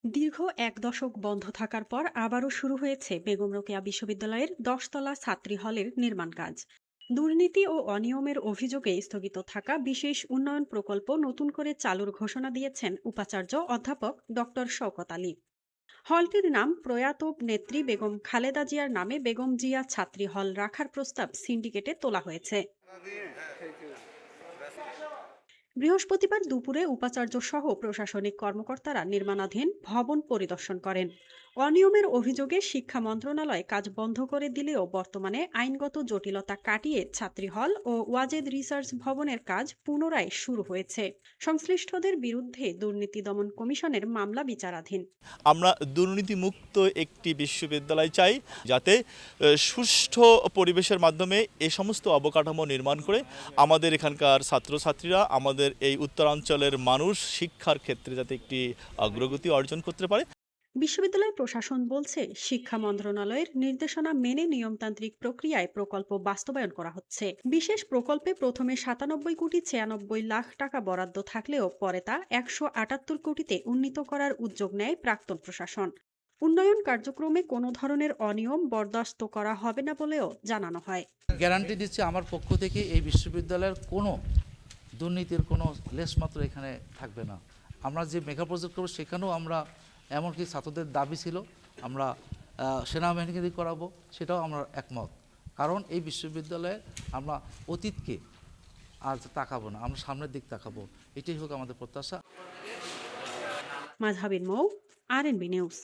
দীর্ঘ এক দশক বন্ধ থাকার পর আবারও শুরু হয়েছে বেগম রোকেয়া বিশ্ববিদ্যালয়ের ১০ তলা ছাত্রী হলের নির্মাণ কাজ। দুর্নীতি ও অনিয়মের অভিযোগে স্থগিত থাকা বিশেষ উন্নয়ন প্রকল্প নতুন করে চালুর ঘোষণা দিয়েছেন উপাচার্য অধ্যাপক ডক্টর শওকত আলী। হলটির নাম প্রয়াত নেত্রী বেগম খালেদা জিয়ার নামে বেগম জিয়া ছাত্রী হল রাখার প্রস্তাব সিন্ডিকেটে তোলা হয়েছে। বৃহস্পতিবার দুপুরে উপাচার্য সহ প্রশাসনিক কর্মকর্তারা নির্মাণাধীন ভবন পরিদর্শন করেন। অনিয়মের অভিযোগে শিক্ষা মন্ত্রণালয় কাজ বন্ধ করে দিলেও বর্তমানে আইনগত জটিলতা কাটিয়ে ছাত্রী হল ও ওয়াজেদ রিসার্চ ভবনের কাজ পুনরায় শুরু হয়েছে। সংশ্লিষ্টদের বিরুদ্ধে দুর্নীতি দমন কমিশনের মামলা বিচারাধীন। আমরা দুর্নীতিমুক্ত একটি বিশ্ববিদ্যালয় চাই, যাতে সুষ্ঠু পরিবেশের মাধ্যমে এই সমস্ত অবকাঠামো নির্মাণ করে আমাদের এখানকার ছাত্রছাত্রীরা, আমাদের এই উত্তরাঞ্চলের মানুষ শিক্ষার ক্ষেত্রে যাতে একটি অগ্রগতি অর্জন করতে পারে। বিশ্ববিদ্যালয় প্রশাসন বলছে, শিক্ষা মন্ত্রণালয়ের নির্দেশনা মেনে নিয়মতান্ত্রিক প্রক্রিয়ায় প্রকল্প বাস্তবায়ন করা হচ্ছে। বিশেষ প্রকল্পে প্রথমে ৯৭,৯৬,০০,০০০ টাকা বরাদ্দ থাকলেও পরে তা ১৭৮ কোটিতে উন্নীত করার উদ্যোগ নেয় প্রাক্তন প্রশাসন। উন্নয়ন কার্যক্রমে কোনো ধরনের অনিয়ম বরদাস্ত করা হবে না বলেও জানানো হয়। গ্যারান্টি দিচ্ছে আমার পক্ষ থেকে এই বিশ্ববিদ্যালয়ের কোনো দুর্নীতির কোনো লেশমাত্র এখানে থাকবে না। আমরা যে মেগা প্রজেক্ট করবো সেখানেও আমরা, এমনকি ছাত্রদের দাবি ছিল আমরা সেনাবাহিনীকে দিয়ে করাবো, সেটাও আমরা একমত। কারণ এই বিশ্ববিদ্যালয়ে আমরা অতীতকে আর তাকাবো না, আমরা সামনের দিক তাকাবো, এটাই হোক আমাদের প্রত্যাশা। মাযহাবিন মৌ, RNB নিউজ।